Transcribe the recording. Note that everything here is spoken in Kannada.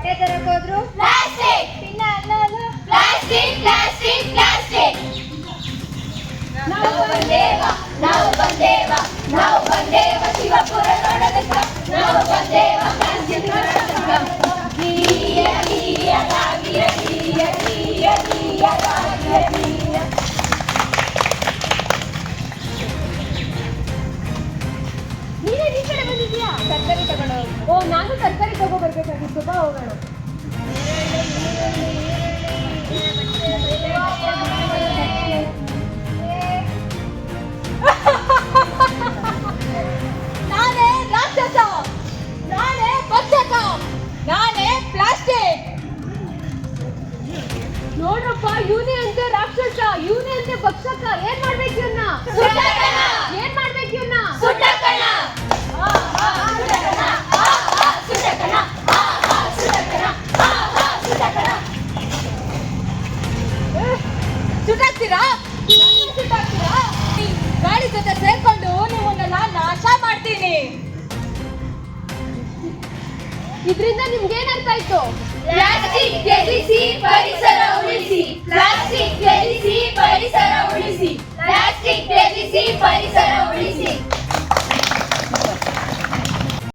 ಬಟ್ಟೆ ತರಕ್ ಹೋದ್ರು ಪ್ಲಾಸ್ಟಿಕ್ ಇನ್ನ ಅಲ್ಲ ಅಲ್ಲ ಪ್ಲಾಸ್ಟಿಕ್ ಪ್ಲಾಸ್ಟಿಕ್ ಪ್ಲಾಸ್ಟಿಕ್ ನಾವು ಬಂದೇವ ನಾವು ಬಂದೇವ ನಾವು ಬಂದೇವ ಶಿವಪುರ ನೋಡದಕ್ಕ ನಾವು ಬಂದೇವ ಪ್ಲಾಸ್ಟಿಕ್ ನೋಡದಕ್ಕ ಗೀಯ ಗೀಯ ಗಾಗಿಯ ಗೀಯ ಗೀಯ ಗೀಯ ಗಾಗಿಯ ಗೀಯ ನೀನೇ ಈ ಕಡೆ ಬಂದಿದ್ಯಾ ತರಕಾರಿ ತಗೊಂಡು ಓ ನಾನು ತರಕಾರಿ ತಗೋ ಬರ್ಬೇಕಾಗಿತ್ತು ಬಾ ಹೋಗೋಣ ನಾನೇ ರಾಕ್ಷಸ ನಾನೇ ಭಕ್ಷಕ ನಾನೇ ಪ್ಲಾಸ್ಟಿಕ್ ನೋಡ್ರಪ್ಪ ಇವನೇ ಅಂತೆ ರಾಕ್ಷಸ ಇವನೇ ಅಂತೆ ಭಕ್ಷಕ ಏನ್ ಮಾಡ್ಬೇಕು ಇವನ್ನ ಸುಟ್ಟಕಣ ಏನ್ ಮಾಡ್ಬೇಕು ಇವನ್ನ ಸುಟ್ಟಕಣ ಸುಟ್ಟಕಣ ಸುಟ್ಟಕಣ ಸುಟ್ಟಕಣ ಸುಟ್ಟಕಣ ಸುಟ್ಟಾಕ್ತೀರಾ ಸುಟ್ಟಾಕ್ತೀರಾ ಗಾಡಿ ಜೊತೆ ಸೇರ್ಕೊಂಡು ನಿಮ್ಮನ್ನೆಲ್ಲ ನಾಶ ಮಾಡ್ತೀನಿ ಇದ್ರಿಂದ ನಿಮ್ಗೆ ಏನ್ ಅರ್ಥ ಆಯ್ತು ಪ್ಲಾಸ್ಟಿಕ್ ತ್ಯಜಿಸಿ ಪರಿಸರ ಉಳಿಸಿ ಪ್ಲಾಸ್ಟಿಕ್ ತ್ಯಜಿಸಿ ಪರಿಸರ ಉಳಿಸಿ ಪ್ಲಾಸ್ಟಿಕ್ ತ್ಯಜಿಸಿ ಪರಿಸರ ಉಳಿಸಿ